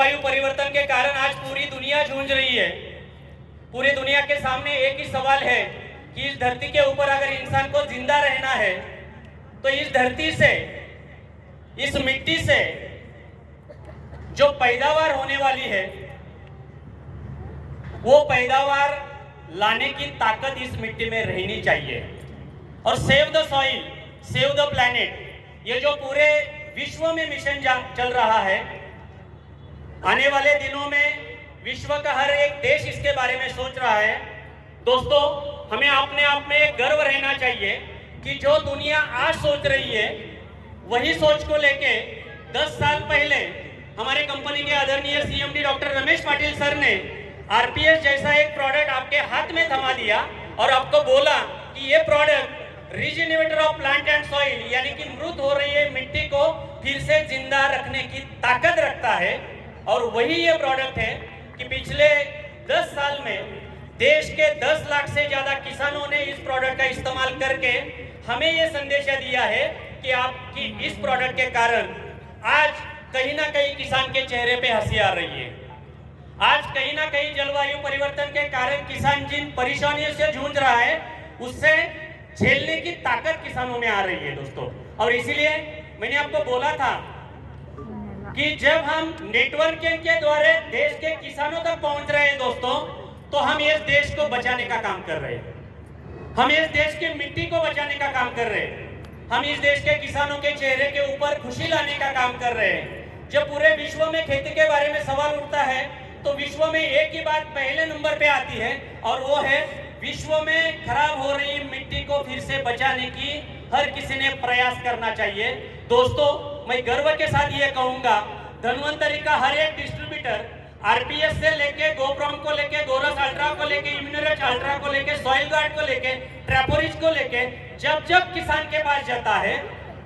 जलवायु परिवर्तन के कारण आज पूरी दुनिया जूझ रही है। पूरी दुनिया के सामने एक ही सवाल है कि इस धरती के ऊपर अगर इंसान को जिंदा रहना है तो इस धरती से, इस मिट्टी से जो पैदावार होने वाली है वो पैदावार लाने की ताकत इस मिट्टी में रहनी चाहिए। और save the soil, save the planet, ये जो पूरे विश्व में मिशन चल रहा है, आने वाले दिनों में विश्व का हर एक देश इसके बारे में सोच रहा है। दोस्तों, हमें अपने आप में एक गर्व रहना चाहिए कि जो दुनिया आज सोच रही है वही सोच को लेके 10 साल पहले हमारे कंपनी के आदरणीय CMD doctor Ramesh Patil sir ने आरपीएस जैसा एक प्रोडक्ट आपके हाथ में थमा दिया और आपको बोला कि ये product rejuvenator of plant and soil, यानी कि मृत हो रही है मिट्टी को फिर से जिंदा रखने की ताकत रखता है। और वही ये प्रोडक्ट है कि पिछले 10 साल में देश के 10 लाख से ज्यादा किसानों ने इस प्रोडक्ट का इस्तेमाल करके हमें ये संदेश दिया है कि आपकी इस प्रोडक्ट के कारण आज कहीं ना कहीं किसान के चेहरे पे हंसी आ रही है। आज कहीं ना कहीं जलवायु परिवर्तन के कारण किसान जिन परेशानियों से जूझ रहा है उससे झेलने की ताकत किसानों में आ रही है दोस्तों। और इसीलिए मैंने आपको बोला था कि जब हम नेटवर्किंग के द्वारा देश के किसानों तक पहुंच रहे हैं दोस्तों, तो हम इस देश को बचाने का काम कर रहे हैं, हम इस देश की मिट्टी को बचाने का काम कर रहे हैं, हम इस देश के किसानों के चेहरे के ऊपर खुशी लाने का काम कर रहे हैं। जब पूरे विश्व में खेती के बारे में सवाल उठता है तो विश्व में एक ही बात पहले नंबर पे आती है और वो है विश्व में खराब हो रही मिट्टी को फिर से बचाने की हर किसी ने प्रयास करना चाहिए। दोस्तों, मैं गर्व के साथ ये कहूंगा, धन्वंतरी का हर एक डिस्ट्रीब्यूटर आरपीएस से लेके गोप्रोम को लेके गोरस अल्ट्रा को लेके इम्यूनोरेज अल्ट्रा को लेके सॉइल गार्ड को लेके ट्रैपोरिज को लेके जब किसान के पास जाता है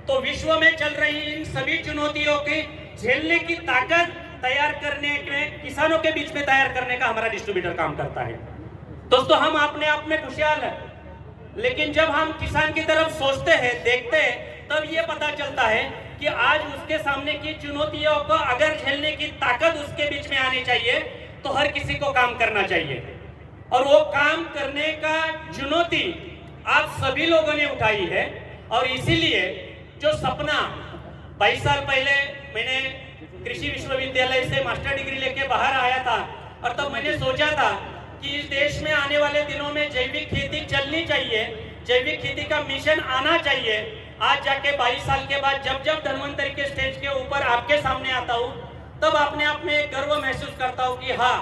तो विश्व में चल रही इन सभी चुनौतियों की झेलने की ताकत तैयार करने में, किसानों के बीच में तैयार करने का हमारा डिस्ट्रीब्यूटर काम करता है। दोस्तों, हम अपने आप में खुशहाल है, लेकिन जब हम किसान की तरफ सोचते हैं, देखते हैं, तब ये पता चलता है कि आज उसके सामने की चुनौतियों को अगर झेलने की ताकत उसके बीच में आनी चाहिए तो हर किसी को काम करना चाहिए। और वो काम करने का चुनौती आप सभी लोगों ने उठाई है। और इसीलिए जो सपना 22 साल पहले मैंने कृषि विश्वविद्यालय से मास्टर डिग्री लेके बाहर आया था और तब मैंने सोचा था कि इस देश में आने वाले दिनों में जैविक खेती चलनी चाहिए, जैविक खेती का मिशन आना चाहिए। आज जाके 22 साल के बाद जब धन्वंतरी के स्टेज के ऊपर आपके सामने आता हूँ तब अपने आप में एक गर्व महसूस करता हूँ कि हाँ,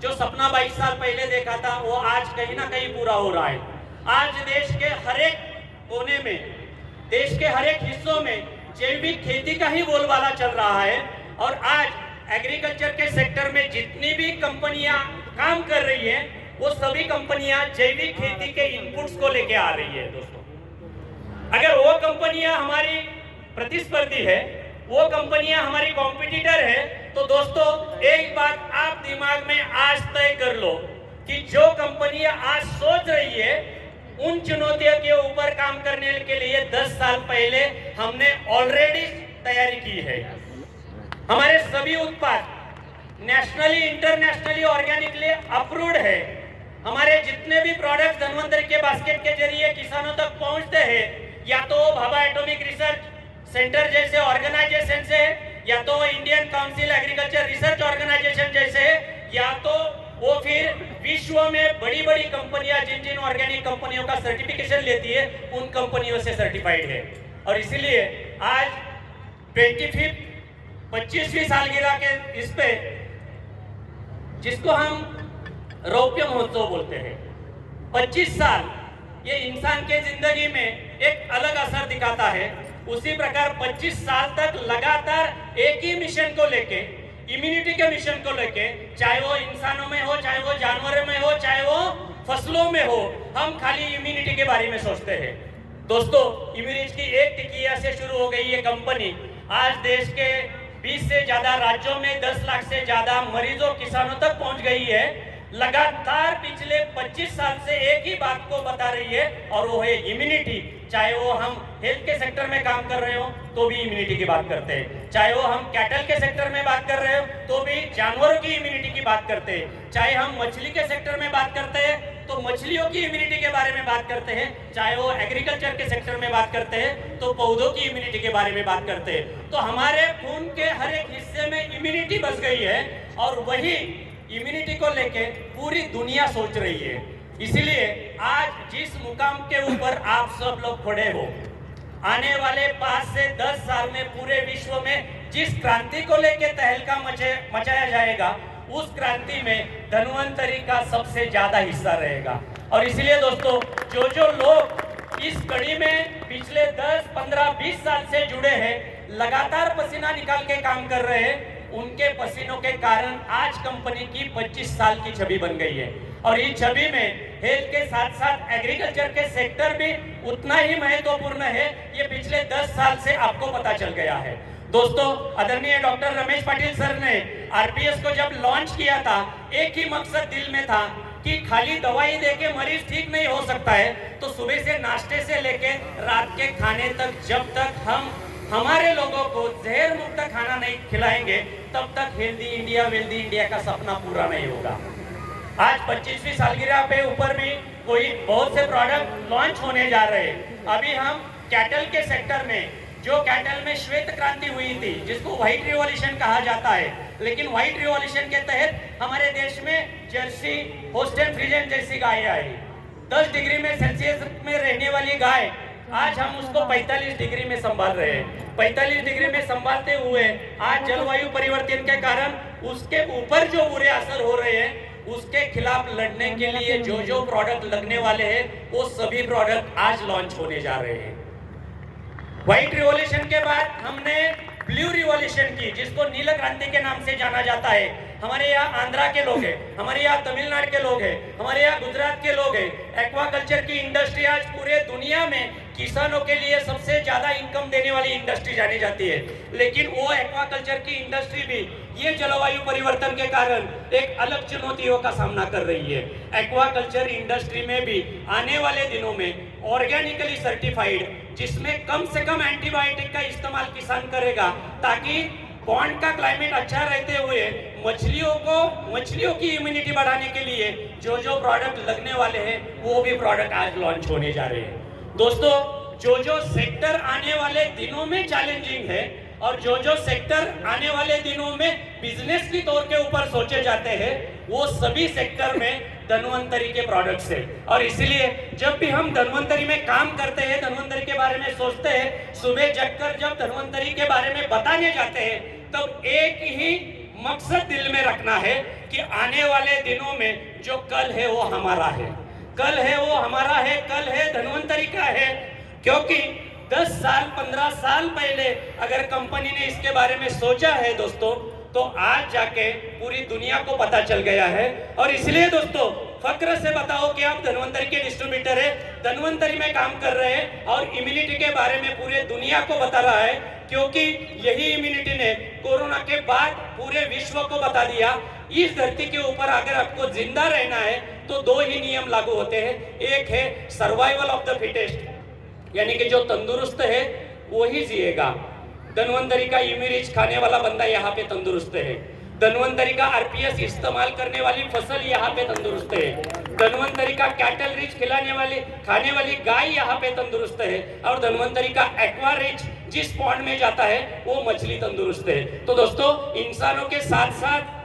जो सपना 22 साल पहले देखा था वो आज कहीं ना कहीं पूरा हो रहा है। आज देश के हर एक कोने में, देश के हर एक हिस्सों में जैविक खेती का ही बोलबाला चल रहा है। और आज एग्रीकल्चर के सेक्टर में जितनी भी कंपनियां काम कर रही है वो सभी कंपनियां जैविक खेती के इनपुट्स को लेके आ रही है। दोस्तों, अगर वो कंपनियां हमारी प्रतिस्पर्धी है, वो कंपनियां हमारी कॉम्पिटिटर है, तो दोस्तों एक बात आप दिमाग में आज तय कर लो कि जो कंपनियां आज सोच रही है उन चुनौतियों के ऊपर काम करने के लिए 10 साल पहले हमने ऑलरेडी तैयारी की है। हमारे सभी उत्पाद नेशनली इंटरनेशनली ऑर्गेनिकली अप्रूव्ड है। हमारे जितने भी प्रोडक्ट्स धन्वंतरी के बास्केट के जरिए किसानों तक पहुंचते हैं, या तो भाभा एटॉमिक रिसर्च सेंटर जैसे ऑर्गेनाइजेशन से, या तो Indian council agriculture research organisation जैसे, या तो वो फिर विश्व में बड़ी बड़ी कंपनियां जिन ऑर्गेनिक कंपनियों का सर्टिफिकेशन लेती है उन कंपनियों से सर्टिफाइड है। और इसीलिए आज 25वीं सालगिरह के इस पे, जिसको हम रौप्य महोत्सव बोलते हैं, 25 साल ये इंसान के जिंदगी में एक अलग असर दिखाता है। उसी प्रकार 25 साल तक लगातार एक ही मिशन को लेके, इम्यूनिटी के मिशन को लेके, चाहे वो इंसानों में हो, चाहे वो जानवरों में हो, चाहे वो फसलों में हो, हम खाली इम्यूनिटी के बारे में सोचते हैं। दोस्तों, इम्यूनिटी की एक टिकिया से शुरू हो गई ये कंपनी आज देश के 20 से ज्यादा राज्यों में 10 लाख से ज्यादा मरीजों, किसानों तक पहुंच गई है। लगातार पिछले 25 साल से एक ही बात को बता रही है और वो है इम्यूनिटी। चाहे वो हम हेल्थ के सेक्टर में काम कर रहे हो तो भी इम्यूनिटी की बात करते हैं, चाहे वो हम कैटल के सेक्टर में बात कर रहे हो तो भी जानवरों की इम्यूनिटी की बात करते हैं, चाहे हम मछली के सेक्टर में बात करते हैं तो मछलियों की इम्यूनिटी के बारे में बात करते हैं, चाहे वो एग्रीकल्चर के सेक्टर में बात करते हैं तो पौधों की इम्यूनिटी के बारे में बात करते हैं। तो हमारे खून के हर एक हिस्से में इम्यूनिटी बस गई है और वही इम्यूनिटी को लेके पूरी दुनिया सोच रही है। इसीलिए आज जिस मुकाम के ऊपर आप सब लोग खड़े हो, आने वाले 5 से 10 साल में पूरे विश्व में जिस क्रांति को लेके तहलका मचाया जाएगा, उस क्रांति में धन्वंतरी का सबसे ज्यादा हिस्सा रहेगा। और इसीलिए दोस्तों, जो लोग इस कड़ी में पिछले 10, 15, 20 साल से जुड़े हैं, लगातार पसीना निकाल के काम कर रहे हैं, उनके पसीनों के कारण आज कंपनी की 25 साल की छवि बन गई है। और इस छवि में हेल्थ के साथ साथ एग्रीकल्चर के सेक्टर भी उतना ही महत्वपूर्ण है, ये पिछले 10 साल से आपको पता चल गया है। दोस्तों, आदरणीय डॉक्टर रमेश पाटिल सर ने आरपीएस को जब लॉन्च किया था, एक ही मकसद दिल में था कि खाली दवाई देके मरीज ठीक नहीं हो सकता है, तो सुबह से नाश्ते से लेके रात के खाने तक जब तक हम हमारे लोगों को जहर मुक्त खाना नहीं खिलाएंगे, तब तक हेल्दी इंडिया वेल्दी इंडिया का सपना पूरा नहीं होगा। आज 25वीं सालगिरह पे ऊपर भी कोई बहुत से प्रोडक्ट लॉन्च होने जा रहे हैं। अभी हम कैटल के सेक्टर में, जो कैटल में श्वेत क्रांति हुई थी, जिसको व्हाइट रिवॉल्यूशन कहा जाता है, लेकिन व्हाइट रिवॉल्यूशन के तहत हमारे देश में जर्सी, होस्टन फ्रीजन जैसी गाय आई। 10 डिग्री में सेल्सियस में रहने वाली गाय आज हम उसको 45 डिग्री में संभाल रहे हैं। 45 डिग्री में संभालते हुए आज जलवायु परिवर्तन के कारण उसके ऊपर जो बुरे असर हो रहे हैं, उसके खिलाफ लड़ने के लिए जो प्रोडक्ट लगने वाले हैं, वो सभी प्रोडक्ट आज लॉन्च होने जा रहे हैं। व्हाइट रिवॉल्यूशन के बाद हमने ब्लू रिवॉल्यूशन की, जिसको नील क्रांति के नाम से जाना जाता है। हमारे यहाँ आंध्रा के लोग हैं, हमारे यहाँ तमिलनाडु के लोग हैं, हमारे यहाँ गुजरात के लोग हैं। एक्वाकल्चर की इंडस्ट्री आज पूरे दुनिया में किसानों के लिए सबसे ज्यादा इनकम देने वाली इंडस्ट्री जानी जाती है, लेकिन वो एक्वाकल्चर की इंडस्ट्री भी ये जलवायु परिवर्तन के कारण एक अलग चुनौतियों का सामना कर रही है। एक्वाकल्चर इंडस्ट्री में भी आने वाले दिनों में ऑर्गेनिकली सर्टिफाइड, जिसमें कम से कम एंटीबायोटिक का इस्तेमाल किसान करेगा, ताकि पॉन्ड का क्लाइमेट अच्छा रहते हुए मछलियों की इम्यूनिटी बढ़ाने के लिए जो प्रोडक्ट लगने वाले हैं, वो भी प्रोडक्ट आज लॉन्च होने जा रहे हैं। दोस्तों, जो सेक्टर आने वाले दिनों में चैलेंजिंग है और जो सेक्टर आने वाले दिनों में बिजनेस की तौर के ऊपर सोचे जाते हैं, वो सभी सेक्टर में धन्वंतरी के प्रोडक्ट्स है। और इसलिए जब भी हम धन्वंतरी में काम करते हैं, धन्वंतरी के बारे में सोचते हैं, सुबह जगकर जब धन्वंतरी के बारे में बताने जाते हैं, तब एक ही मकसद दिल में रखना है कि आने वाले दिनों में जो कल है वो हमारा है, कल है वो हमारा है, कल है धन्वंतरी का है। क्योंकि 10 साल 15 साल पहले अगर कंपनी ने इसके बारे में सोचा है दोस्तों, तो आज जाके पूरी दुनिया को पता चल गया है। और इसलिए दोस्तों, फक्र से बताओ कि आप धन्वंतरी के डिस्ट्रीब्यूटर है, धन्वंतरी में काम कर रहे हैं और इम्यूनिटी के बारे में पूरे दुनिया को बता रहा है, क्योंकि यही इम्यूनिटी ने कोरोना के बाद पूरे विश्व को बता दिया, इस धरती के ऊपर अगर आपको जिंदा रहना है तो 2 ही नियम लागू होते हैं। एक है सर्वाइवल ऑफ द फिटेस्ट, यानी कि जो तंदुरुस्त है वो ही जिएगा। धन्वंतरी का इम्यूरिच खाने वाला बंदा यहाँ पे तंदुरुस्त है, धन्वंतरी का आरपीएस इस्तेमाल करने वाली फसल यहाँ पे तंदुरुस्त है, धन्वंतरी का कैटल रिच खाने वाली गाय यहाँ पे तंदुरुस्त है, और धन्वंतरी का एक्वा रिच जिस पॉन्ड में जाता है वो मछली तंदुरुस्त है। तो दोस्तों, इंसानों के साथ साथ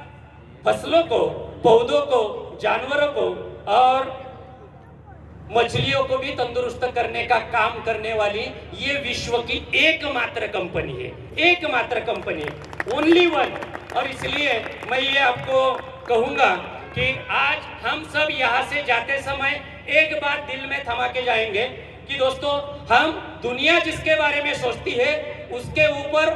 फसलों को, पौधों को, जानवरों को और मछलियों को भी तंदुरुस्त करने का काम करने वाली ये विश्व की एकमात्र कंपनी है, एकमात्र कंपनी, ओनली वन। और इसलिए मैं ये आपको कहूंगा कि आज हम सब यहाँ से जाते समय एक बात दिल में थमा के जाएंगे कि दोस्तों, हम दुनिया जिसके बारे में सोचती है उसके ऊपर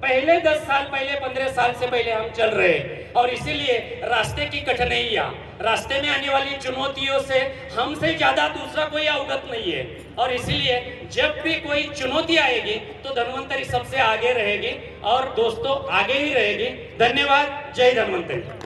पहले 10 साल पहले, 15 साल से पहले हम चल रहे हैं। और इसीलिए रास्ते की कठिनाइयाँ, रास्ते में आने वाली चुनौतियों से हमसे ज्यादा दूसरा कोई अवगत नहीं है। और इसीलिए जब भी कोई चुनौती आएगी तो धन्वंतरी सबसे आगे रहेगी और दोस्तों आगे ही रहेगी। धन्यवाद। जय धन्वंतरी।